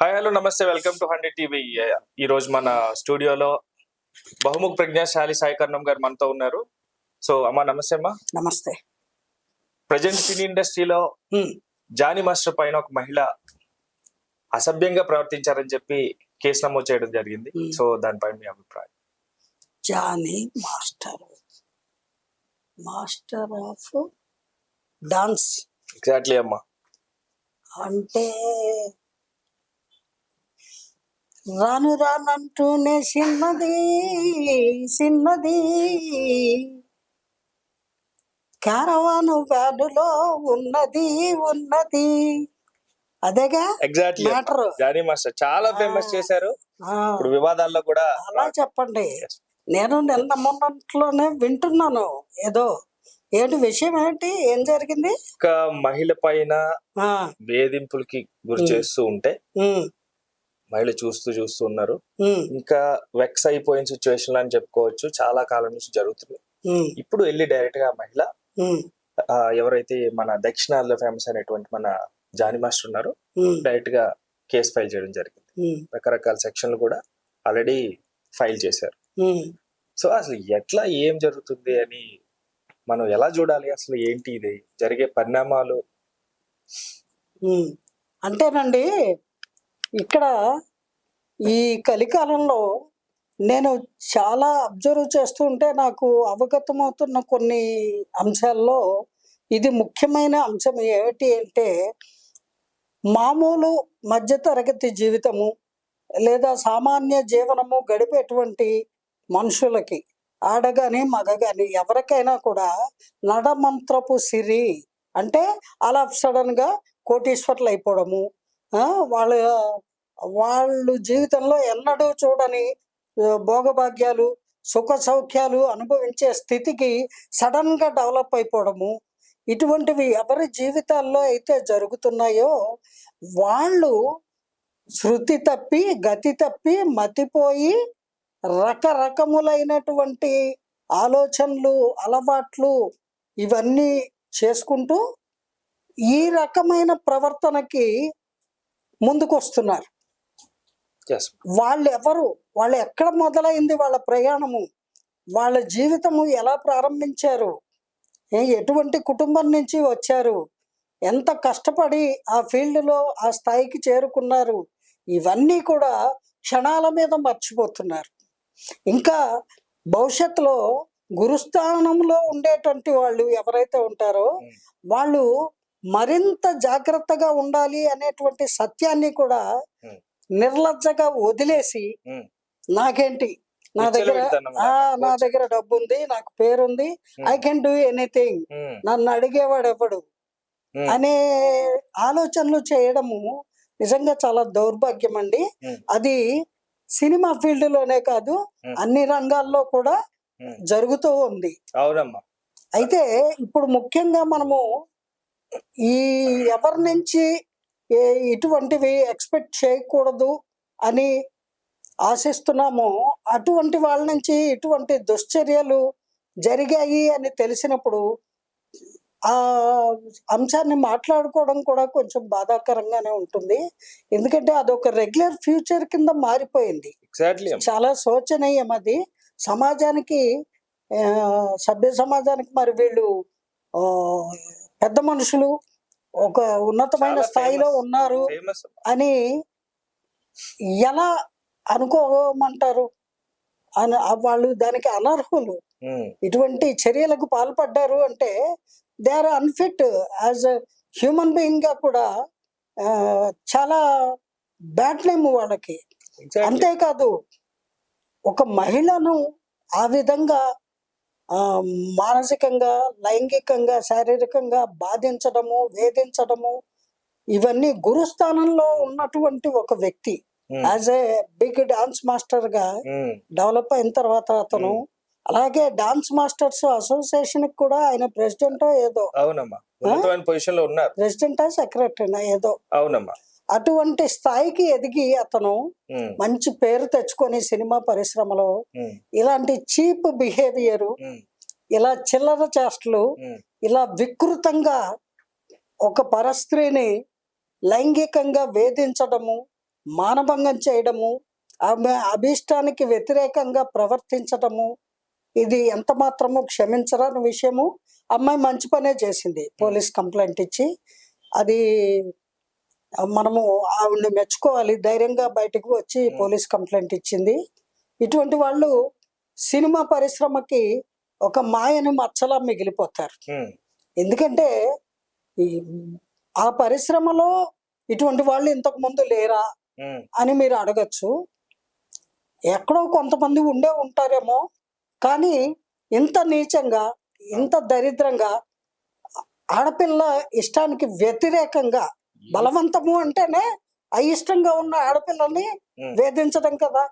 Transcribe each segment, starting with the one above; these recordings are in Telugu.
హాయ్ హలో నమస్తే వెల్కమ్ టు 100 టీవీ. ఈ రోజు మన స్టూడియోలో బహుముఖ ప్రజ్ఞాశాలి సాయి కర్ణం గారు మనతో ఉన్నారు. సో అమ్మా నమస్తే అమ్మా. నమస్తే. ప్రజెంట్ సినీ ఇండస్ట్రీలో జానీ మాస్టర్ పైన ఒక మహిళ అసభ్యంగా ప్రవర్తించారని చెప్పి కేసు నమోదు చేయడం జరిగింది. సో దానిపైన మీ అభిప్రాయం? Jani master of dance exactly అమ్మా. అంటే రాను రానంటూనే చిన్నది కారవాను వ్యాధులో ఉన్నది అదేగా ఎగ్జాక్ట్లీ మ్యాటర్. జానీ మాస్టర్ చాలా ఫేమస్ చేశారు. ఇప్పుడు వివాదాల్లో కూడా అలా చెప్పండి. నేను నిన్న మొన్నట్లోనే వింటున్నాను. ఏంటి విషయం, ఏం జరిగింది? ఒక మహిళ పైన వేధింపులకి గురి చేస్తూ ఉంటే మహిళ చూస్తూ ఉన్నారు. ఇంకా వెక్స్ అయిపోయిన సిచ్యువేషన్ అని చెప్పుకోవచ్చు. చాలా కాలం నుంచి జరుగుతుంది. ఇప్పుడు వెళ్ళి డైరెక్ట్ గా మహిళ ఎవరైతే మన దక్షిణాదిలో ఫేమస్ అయినటువంటి మన జానీ మాస్టర్ ఉన్నారో డైరెక్ట్ గా కేసు ఫైల్ చేయడం జరిగింది. రకరకాల సెక్షన్లు కూడా ఆల్రెడీ ఫైల్ చేశారు. సో అసలు ఎట్లా ఏం జరుగుతుంది అని మనం ఎలా చూడాలి? అసలు ఏంటి ఇది జరిగే పరిణామాలు? అంటేనండి, ఇక్కడ ఈ కలికాలంలో నేను చాలా అబ్జర్వ్ చేస్తూ ఉంటే నాకు అవగతమవుతున్న కొన్ని అంశాల్లో ఇది ముఖ్యమైన అంశం. ఏమిటి అంటే, మామూలు మధ్యతరగతి జీవితము లేదా సామాన్య జీవనము గడిపేటువంటి మనుషులకి, ఆడగాని మగగాని ఎవరికైనా కూడా నడమంత్రపు సిరి అంటే అలా సడన్ గా కోటీశ్వర్లు అయిపోవడము, వాళ్ళు జీవితంలో ఎన్నడూ చూడని భోగభాగ్యాలు సుఖ సౌఖ్యాలు అనుభవించే స్థితికి సడన్ గా డెవలప్ అయిపోవడము, ఇటువంటివి ఎవరి జీవితాల్లో అయితే జరుగుతున్నాయో వాళ్ళు శృతి తప్పి గతి తప్పి మతిపోయి రకరకములైనటువంటి ఆలోచనలు అలవాట్లు ఇవన్నీ చేసుకుంటూ ఈ రకమైన ప్రవర్తనకి ముందుకొస్తున్నారు. వాళ్ళు ఎక్కడ మొదలైంది వాళ్ళ ప్రయాణము, వాళ్ళ జీవితము ఎలా ప్రారంభించారు, ఎటువంటి కుటుంబం నుంచి వచ్చారు, ఎంత కష్టపడి ఆ ఫీల్డ్లో ఆ స్థాయికి చేరుకున్నారు, ఇవన్నీ కూడా క్షణాల మీద మర్చిపోతున్నారు. ఇంకా భవిష్యత్తులో గురుస్థానంలో ఉండేటువంటి వాళ్ళు ఎవరైతే ఉంటారో వాళ్ళు మరింత జాగ్రత్తగా ఉండాలి అనేటువంటి సత్యాన్ని కూడా నిర్లజ్జగా వదిలేసి, నాకేంటి, నా దగ్గర డబ్బు ఉంది, నాకు పేరుంది, ఐ కెన్ డూ ఎనీథింగ్, నన్ను అడిగేవాడు ఎవడు అనే ఆలోచనలు చేయడము నిజంగా చాలా దౌర్భాగ్యం అండి. అది సినిమా ఫీల్డ్ లోనే కాదు, అన్ని రంగాల్లో కూడా జరుగుతూ ఉంది. అయితే ఇప్పుడు ముఖ్యంగా మనము ఈ ఎవరి నుంచి ఇటువంటివి ఎక్స్పెక్ట్ చేయకూడదు అని ఆశిస్తున్నామో అటువంటి వాళ్ళ నుంచి ఇటువంటి దుశ్చర్యలు జరిగాయి అని తెలిసినప్పుడు ఆ అంశాన్ని మాట్లాడుకోవడం కూడా కొంచెం బాధాకరంగానే ఉంటుంది. ఎందుకంటే అదొక రెగ్యులర్ ఫ్యూచర్ కింద మారిపోయింది. చాలా శోచనీయం అది. సమాజానికి, సభ్య సమాజానికి మరి వీళ్ళు పెద్ద మనుషులు ఒక ఉన్నతమైన స్థాయిలో ఉన్నారు అని ఎలా అనుకోమంటారు? వాళ్ళు దానికి అనర్హులు. ఇటువంటి చర్యలకు పాల్పడ్డారు అంటే they are unfit as human being గా కూడా చాలా బ్యాడ్ నేమ్ వాళ్ళకి. అంతేకాదు, ఒక మహిళను ఆ విధంగా మానసికంగా, లైంగికంగా, శారీరకంగా బాధించడము, వేధించడము, ఇవన్నీ గురుస్థానంలో ఉన్నటువంటి ఒక వ్యక్తి as a big dance master గా డెవలప్ అయిన తర్వాత అతను అలాగే డాన్స్ మాస్టర్స్ అసోసియేషన్ కూడా ఆయన ప్రెసిడెంట్ ఏదో, ప్రెసిడెంటా సెక్రటరీనా ఏదో, అటువంటి స్థాయికి ఎదిగి అతను మంచి పేరు తెచ్చుకొని సినిమా పరిశ్రమలో ఇలాంటి చీప్ బిహేవియర్, ఇలా చిల్లర చేష్టలు, ఇలా వికృతంగా ఒక పరస్త్రీని లైంగికంగా వేధించడము, మానభంగం చేయడము, ఆమె అభీష్టానికి వ్యతిరేకంగా ప్రవర్తించటము, ఇది ఎంత మాత్రము క్షమించరాని విషయము. అమ్మాయి మంచి పనే చేసింది, పోలీస్ కంప్లైంట్ ఇచ్చి. అది మనము ఆవిడని మెచ్చుకోవాలి, ధైర్యంగా బయటకు వచ్చి పోలీస్ కంప్లైంట్ ఇచ్చింది. ఇటువంటి వాళ్ళు సినిమా పరిశ్రమకి ఒక మాయని మచ్చలా మిగిలిపోతారు. ఎందుకంటే ఆ పరిశ్రమలో ఇటువంటి వాళ్ళు ఇంతకు ముందు లేరా అని మీరు అడగచ్చు. ఎక్కడో కొంతమంది ఉండే ఉంటారేమో, కానీ ఇంత నీచంగా, ఇంత దరిద్రంగా, ఆడపిల్ల ఇష్టానికి వ్యతిరేకంగా బలవంతము అంటేనే అయిష్టంగా ఉన్న ఆడపిల్లని వేధించడం కదా.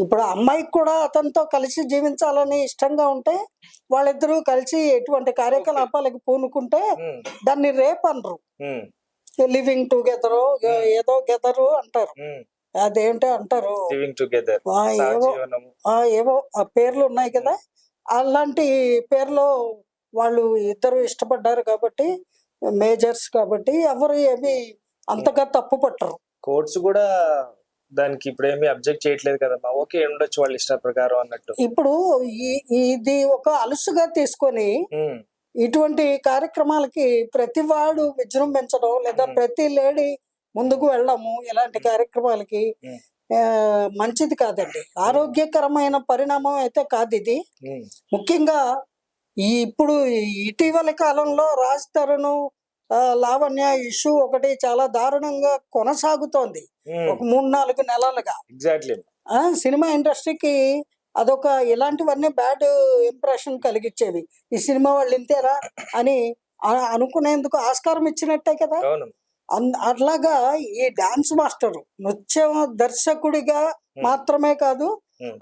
ఇప్పుడు అమ్మాయికి కూడా అతనితో కలిసి జీవించాలని ఇష్టంగా ఉంటే వాళ్ళిద్దరూ కలిసి ఎటువంటి కార్యకలాపాలకు పూనుకుంటే దాన్ని రేప్ అనరు, లివింగ్ టుగెదర్ ఏదో గెదరు అంటారు. అదేంటో అంటారు, ఏవో ఆ పేర్లు ఉన్నాయి కదా. అలాంటి పేర్లు వాళ్ళు ఇద్దరు ఇష్టపడ్డారు కాబట్టి, మేజర్స్ కాబట్టి ఎవరు ఏమి అంతగా తప్పు పట్టరు. కోర్ట్స్ కూడా దానికి ఇప్పుడు ఏమి అబ్జెక్ట్ చేయట్లేదు కదమ్మా, ఓకే ఉండొచ్చు వాళ్ళ ఇష్ట ప్రకారం అన్నట్టు. ఇప్పుడు ఇది ఒక అలుసుగా తీసుకొని ఇటువంటి కార్యక్రమాలకి ప్రతి వాడు విజృంభించడం, లేదా ప్రతి లేడీ ముందుకు వెళ్ళడము ఇలాంటి కార్యక్రమాలకి మంచిది కాదండి. ఆరోగ్యకరమైన పరిణామం అయితే కాదు ఇది. ముఖ్యంగా ఇప్పుడు ఇటీవలి కాలంలో రాజ్ తరుణ్ లావణ్య ఇష్యూ ఒకటి చాలా దారుణంగా కొనసాగుతోంది, ఒక 3-4 నెలలుగా. సినిమా ఇండస్ట్రీకి అదొక ఇలాంటివన్నీ బ్యాడ్ ఇంప్రెషన్ కలిగించేవి. ఈ సినిమా వాళ్ళు ఇంతేరా అని అనుకునేందుకు ఆస్కారం ఇచ్చినట్టే కదా. అట్లాగా ఈ డాన్స్ మాస్టర్ నృత్య దర్శకుడిగా మాత్రమే కాదు,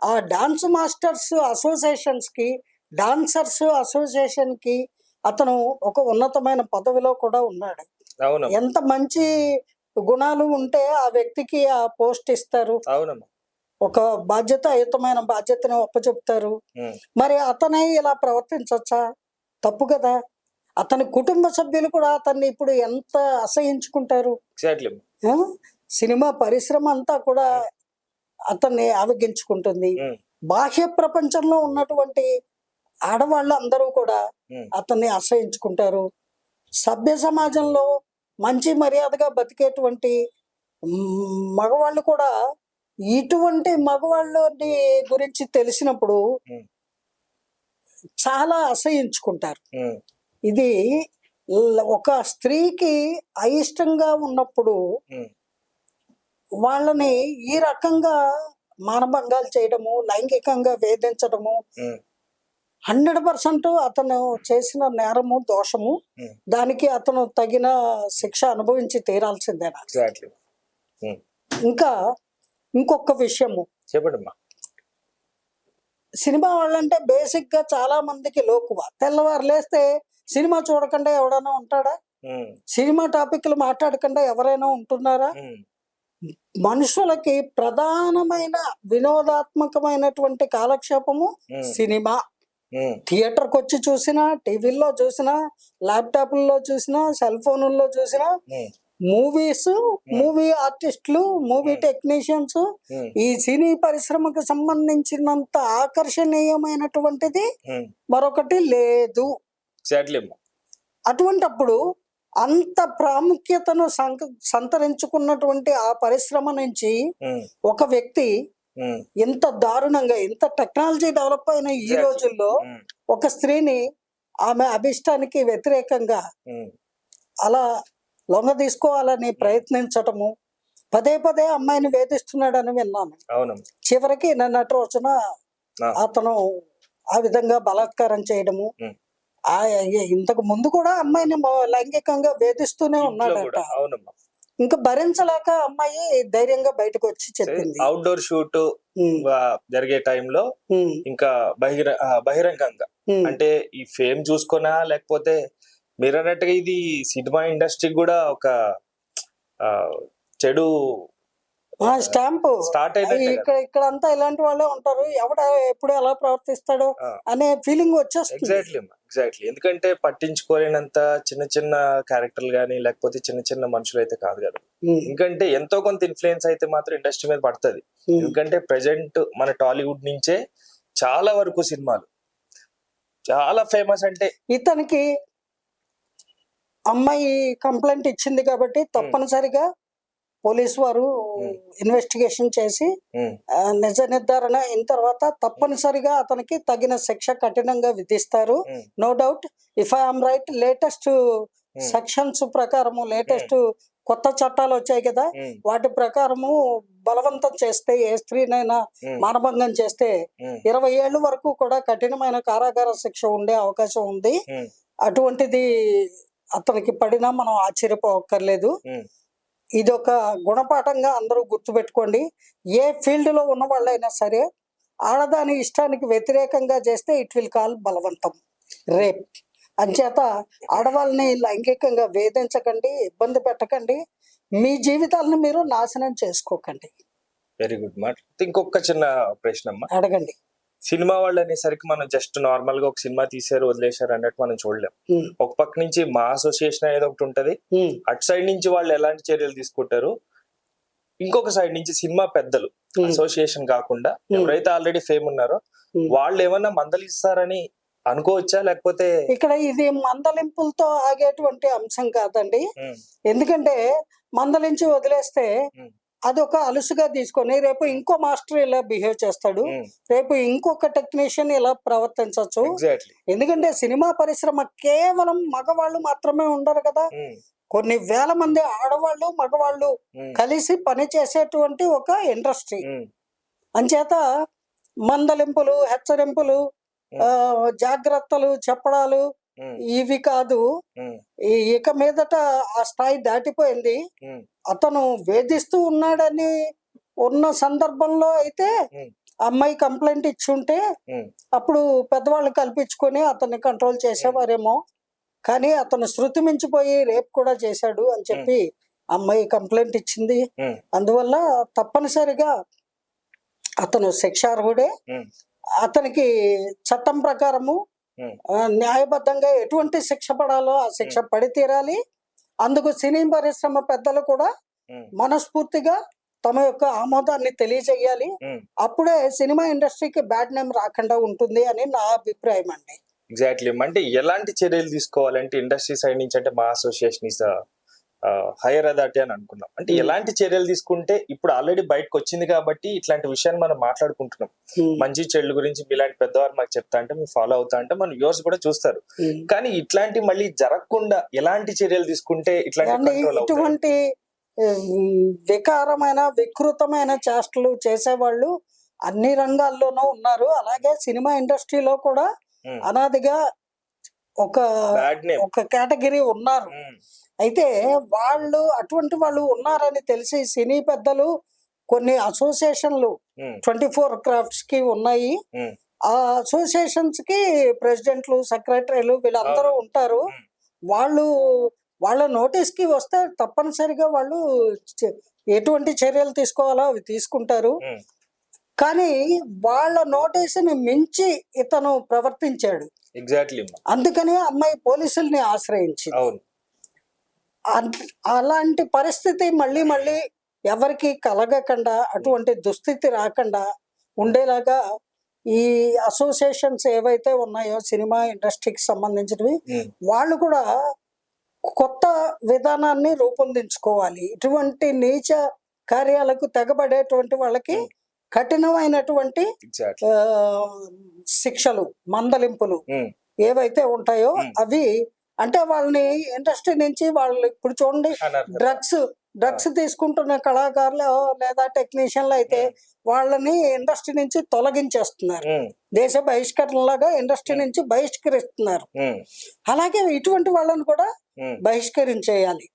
ఆ డాన్స్ మాస్టర్స్ అసోసియేషన్స్ కి, డాన్సర్స్ అసోసియేషన్ కి అతను ఒక ఉన్నతమైన పదవిలో కూడా ఉన్నాడు. ఎంత మంచి గుణాలు ఉంటే ఆ వ్యక్తికి ఆ పోస్ట్ ఇస్తారు, ఒక బాధ్యతాయుతమైన బాధ్యతను ఒప్పచెప్తారు. మరి అతనే ఇలా ప్రవర్తించవచ్చా? తప్పు కదా. అతని కుటుంబ సభ్యులు కూడా అతన్ని ఇప్పుడు ఎంత అసహించుకుంటారు. సినిమా పరిశ్రమ అంతా కూడా అతన్ని ఆవగించుకుంటుంది. బాహ్య ప్రపంచంలో ఉన్నటువంటి ఆడవాళ్ళు అందరూ కూడా అతన్ని అసహించుకుంటారు. సభ్య సమాజంలో మంచి మర్యాదగా బతికేటువంటి మగవాళ్ళు కూడా ఇటువంటి మగవాళ్ళని గురించి తెలిసినప్పుడు చాలా అసహించుకుంటారు. ఇది ఒక స్త్రీకి అయిష్టంగా ఉన్నప్పుడు వాళ్ళని ఈ రకంగా మానభంగాలు చేయడము, లైంగికంగా వేధించడము 100% అతను చేసిన నేరము, దోషము. దానికి అతను తగిన శిక్ష అనుభవించి తీరాల్సిందేనా. ఇంకా ఇంకొక విషయము చెప్పండి. సినిమా వాళ్ళంటే బేసిక్ గా చాలా మందికి లోకువ. తెల్లవారు లేస్తే సినిమా చూడకుండా ఎవడైనా ఉంటాడా? సినిమా టాపిక్లు మాట్లాడకుండా ఎవరైనా ఉంటున్నారా? మనుషులకి ప్రధానమైన వినోదాత్మకమైనటువంటి కాలక్షేపము సినిమా. థియేటర్కి వచ్చి చూసినా, టీవీల్లో చూసినా, ల్యాప్టాప్ల్లో చూసినా, సెల్ ఫోన్లలో చూసినా, మూవీస్, మూవీ ఆర్టిస్టులు, మూవీ టెక్నీషియన్స్, ఈ సినీ పరిశ్రమకు సంబంధించినంత ఆకర్షణీయమైనటువంటిది మరొకటి లేదు. అటువంటప్పుడు అంత ప్రాముఖ్యతను సంతరించుకున్నటువంటి ఆ పరిశ్రమ నుంచి ఒక వ్యక్తి ఎంత దారుణంగా, ఎంత టెక్నాలజీ డెవలప్ అయిన ఈ రోజుల్లో ఒక స్త్రీని ఆమె అభిష్టానికి వ్యతిరేకంగా అలా లొంగ తీసుకోవాలని ప్రయత్నించటము, పదే పదే అమ్మాయిని వేధిస్తున్నాడని విన్నాను. చివరికి నిన్నటి రోజున అతను ఆ విధంగా బలాత్కారం చేయడము, ఇంతకు ముందు కూడా అమ్మాయిని లైంగికంగా వేధిస్తూనే ఉన్నాడట. ఇంకా భరించలేక అమ్మాయి ధైర్యంగా బయటకు వచ్చి చెప్పింది. అవుట్డోర్ షూట్ జరిగే టైంలో ఇంకా బహిరంగంగా, అంటే ఈ ఫేమ్ చూసుకున్నా లేకపోతే మీరు అన్నట్టుగా ఇది సినిమా ఇండస్ట్రీ కూడా ఒక చెడు స్టాంపు స్టార్ట్ ఇక్కడ అంతా ఇలాంటి వాళ్ళే ఉంటారు, ఎవడ ఎప్పుడు ఎలా ప్రవర్తిస్తాడో అనే ఫీలింగ్ వచ్చేస్తుంది. ఎగ్జాక్ట్లీ. ఎందుకంటే పట్టించుకోలేనంత చిన్న చిన్న క్యారెక్టర్లు కానీ లేకపోతే చిన్న చిన్న మనుషులు అయితే కాదు కదా. ఎందుకంటే ఎంతో కొంత ఇన్ఫ్లుయెన్స్ అయితే మాత్రం ఇండస్ట్రీ మీద పడుతుంది. ఎందుకంటే ప్రెసెంట్ మన టాలీవుడ్ నుంచే చాలా వరకు సినిమాలు చాలా ఫేమస్. అంటే ఇతనికి అమ్మాయి కంప్లైంట్ ఇచ్చింది కాబట్టి తప్పనిసరిగా పోలీసు వారు ఇన్వెస్టిగేషన్ చేసి నిజ నిర్ధారణ అయిన తర్వాత తప్పనిసరిగా అతనికి తగిన శిక్ష కఠినంగా విధిస్తారు. No doubt. If I'm right, latest sections ప్రకారము, లేటెస్ట్ కొత్త చట్టాలు వచ్చాయి కదా, వాటి ప్రకారము బలవంతం చేస్తే ఏ స్త్రీనైనా మానభంగం చేస్తే 20 ఏళ్ళ వరకు కూడా కఠినమైన కారాగార శిక్ష ఉండే అవకాశం ఉంది. అటువంటిది అతనికి పడినా మనం ఆశ్చర్యపోక్కర్లేదు. ఇది ఒక గుణపాఠంగా అందరూ గుర్తుపెట్టుకోండి. ఏ ఫీల్డ్ లో ఉన్న వాళ్ళైనా సరే ఆడదాని ఇష్టానికి వ్యతిరేకంగా చేస్తే ఇట్ విల్ కాల్ బలవంతం, రేప్. అంచేత ఆడవాళ్ళని లైంగికంగా వేధించకండి, ఇబ్బంది పెట్టకండి, మీ జీవితాలను మీరు నాశనం చేసుకోకండి. వెరీ గుడ్ మాట. ఇంకొక చిన్న ప్రశ్న అమ్మా, అడగండి. సినిమా వాళ్ళు అనేసరికి మనం జస్ట్ నార్మల్ గా ఒక సినిమా తీసారు వదిలేశారు అన్నట్టు మనం చూడలేం. ఒక పక్క నుంచి మా అసోసియేషన్ అనేది ఒకటి ఉంటది, అటు సైడ్ నుంచి వాళ్ళు ఎలాంటి చర్యలు తీసుకుంటారు, ఇంకొక సైడ్ నుంచి సినిమా పెద్దలు అసోసియేషన్ కాకుండా ఎవరైతే ఆల్రెడీ ఫేమ్ ఉన్నారో వాళ్ళు ఏమన్నా మందలిస్తారని అనుకోవచ్చా? లేకపోతే ఇక్కడ ఇది మందలింపులతో ఆగేటువంటి అంశం కాదండి. ఎందుకంటే మందలించి వదిలేస్తే అదొక అలుసుగా తీసుకొని రేపు ఇంకో మాస్టర్ ఇలా బిహేవ్ చేస్తాడు, రేపు ఇంకొక టెక్నీషియన్ ఇలా ప్రవర్తించవచ్చు. ఎందుకంటే సినిమా పరిశ్రమ కేవలం మగవాళ్ళు మాత్రమే ఉండరు కదా, కొన్ని వేల మంది ఆడవాళ్ళు మగవాళ్ళు కలిసి పని చేసేటువంటి ఒక ఇండస్ట్రీ. అంచేత మందలింపులు, హెచ్చరింపులు, జాగ్రత్తలు చెప్పడాలు ఇవి కాదు. ఇక మీదట ఆ స్థాయి దాటిపోయింది. అతను వేధిస్తూ ఉన్నాడని ఉన్న సందర్భంలో అయితే అమ్మాయి కంప్లైంట్ ఇచ్చి ఉంటే అప్పుడు పెద్దవాళ్ళు కల్పించుకొని అతన్ని కంట్రోల్ చేసేవారేమో. కానీ అతను శృతి మించిపోయి రేప్ కూడా చేశాడు అని చెప్పి అమ్మాయి కంప్లైంట్ ఇచ్చింది. అందువల్ల తప్పనిసరిగా అతను శిక్షార్హుడే. అతనికి చట్టం ప్రకారము న్యాయబద్ధంగా ఎటువంటి శిక్ష పడాలో ఆ శిక్ష పడి తీరాలి. అందుకు సినీ పరిశ్రమ పెద్దలు కూడా మనస్ఫూర్తిగా తమ యొక్క ఆమోదాన్ని తెలియజేయాలి. అప్పుడే సినిమా ఇండస్ట్రీకి బ్యాడ్ నేమ్ రాకుండా ఉంటుంది అని నా అభిప్రాయం అండి. ఎగ్జాక్ట్లీ. అంటే ఎలాంటి చర్యలు తీసుకోవాలంటే ఇండస్ట్రీ సైడ్ నుంచి, అంటే మా అసోసియేషన్ ఇస్ హైయర్ అథారిటీ అని అనుకున్నాం, అంటే ఎలాంటి చర్యలు తీసుకుంటే ఇప్పుడు ఆల్రెడీ బయటకు వచ్చింది కాబట్టి ఇట్లాంటి విషయాన్ని మనం మాట్లాడుకుంటున్నాం. మంచి చెడుల గురించి ఇలాంటి పెద్దవారు మాకు చెప్తా అంటే మీరు ఫాలో అవుతా అంటే మన వ్యూవర్స్ కూడా చూస్తారు. కానీ ఇట్లాంటి మళ్ళీ జరగకుండా ఎలాంటి చర్యలు తీసుకుంటే ఇటువంటి వికారమైన వికృతమైన చేష్టలు చేసేవాళ్ళు అన్ని రంగాల్లోనూ ఉన్నారు. అలాగే సినిమా ఇండస్ట్రీలో కూడా అనాదిగా ఒక కేటగిరీ ఉన్నారు. అయితే వాళ్ళు అటువంటి వాళ్ళు ఉన్నారని తెలిసి సినీ పెద్దలు కొన్ని అసోసియేషన్లు 24 క్రాఫ్ట్స్ కి ఉన్నాయి. ఆ అసోసియేషన్స్ కి ప్రెసిడెంట్లు, సెక్రటరీలు వీళ్ళందరూ ఉంటారు. వాళ్ళ నోటీస్ కి వస్తే తప్పనిసరిగా వాళ్ళు ఎటువంటి చర్యలు తీసుకోవాలో అవి తీసుకుంటారు. కానీ వాళ్ళ నోటీసుని మించి ఇతను ప్రవర్తించాడు. ఎగ్జాక్ట్లీ. అందుకని అమ్మాయి పోలీసుల్ని ఆశ్రయించింది. అలాంటి పరిస్థితి మళ్ళీ మళ్ళీ ఎవరికి కలగకుండా, అటువంటి దుస్థితి రాకుండా ఉండేలాగా ఈ అసోసియేషన్స్ ఏవైతే ఉన్నాయో సినిమా ఇండస్ట్రీకి సంబంధించినవి, వాళ్ళు కూడా కొత్త విధానాన్ని రూపొందించుకోవాలి. ఇటువంటి నీచ కార్యాలకు తెగబడేటువంటి వాళ్ళకి కఠినమైనటువంటి శిక్షలు, మందలింపులు ఏవైతే ఉంటాయో అవి, అంటే వాళ్ళని ఇండస్ట్రీ నుంచి వాళ్ళు ఇప్పుడు చూడండి డ్రగ్స్ తీసుకుంటున్న కళాకారులు లేదా టెక్నీషియన్లు అయితే వాళ్ళని ఇండస్ట్రీ నుంచి తొలగించేస్తున్నారు. దేశ బహిష్కరణలాగా ఇండస్ట్రీ నుంచి బహిష్కరిస్తున్నారు. అలాగే ఇటువంటి వాళ్ళని కూడా బహిష్కరించేయాలి.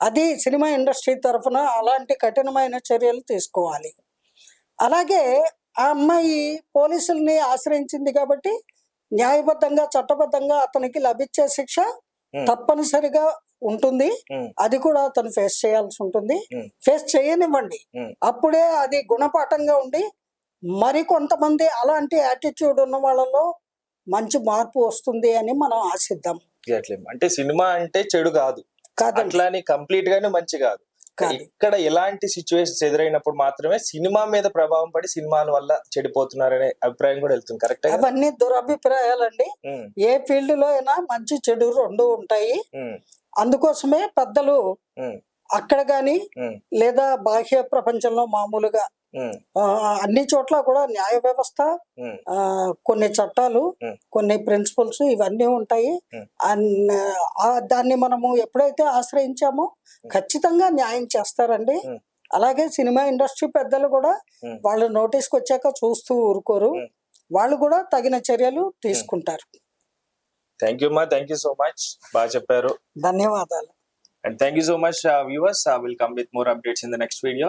అది సినిమా ఇండస్ట్రీ తరఫున అలాంటి కఠినమైన చర్యలు తీసుకోవాలి. అలాగే ఆ అమ్మాయి పోలీసుల్ని ఆశ్రయించింది కాబట్టి న్యాయబద్ధంగా, చట్టబద్ధంగా అతనికి లభించే శిక్ష తప్పనిసరిగా ఉంటుంది. అది కూడా అతను ఫేస్ చేయాల్సి ఉంటుంది. ఫేస్ చేయనివ్వండి, అప్పుడే అది గుణపాఠంగా ఉండి మరి కొంతమంది అలాంటి యాటిట్యూడ్ ఉన్న వాళ్ళలో మంచి మార్పు వస్తుంది అని మనం ఆశిద్దాం. అంటే సినిమా అంటే చెడు కాదు, కాదండి, అట్లాని కంప్లీట్ గానే మంచి కాదు. ఇక్కడ ఎలాంటి సిచ్యువేషన్స్ ఎదురైనప్పుడు మాత్రమే సినిమా మీద ప్రభావం పడి సినిమాల వల్ల చెడిపోతున్నారనే అభిప్రాయం కూడా వెళ్తుంది. కరెక్ట్? అవన్నీ దురభిప్రాయాలండి. ఏ ఫీల్డ్ లో అయినా మంచి చెడు రెండు ఉంటాయి. అందుకోసమే పెద్దలు అక్కడ గాని లేదా బాహ్య ప్రపంచంలో మామూలుగా అన్ని చోట్ల కూడా న్యాయ వ్యవస్థ, కొన్ని చట్టాలు, కొన్ని ప్రిన్సిపల్స్ ఇవన్నీ ఉంటాయి. దాన్ని మనము ఎప్పుడైతే ఆశ్రయించామో ఖచ్చితంగా న్యాయం చేస్తారండి. అలాగే సినిమా ఇండస్ట్రీ పెద్దలు కూడా వాళ్ళు నోటీస్కి వచ్చాక చూస్తూ ఊరుకోరు, వాళ్ళు కూడా తగిన చర్యలు తీసుకుంటారు. థ్యాంక్ యూ అమ్మా, థ్యాంక్ యూ సో మచ్, బాగా చెప్పారు. ధన్యవాదాలు. And thank you so much, viewers. We'll come with more updates in the next video.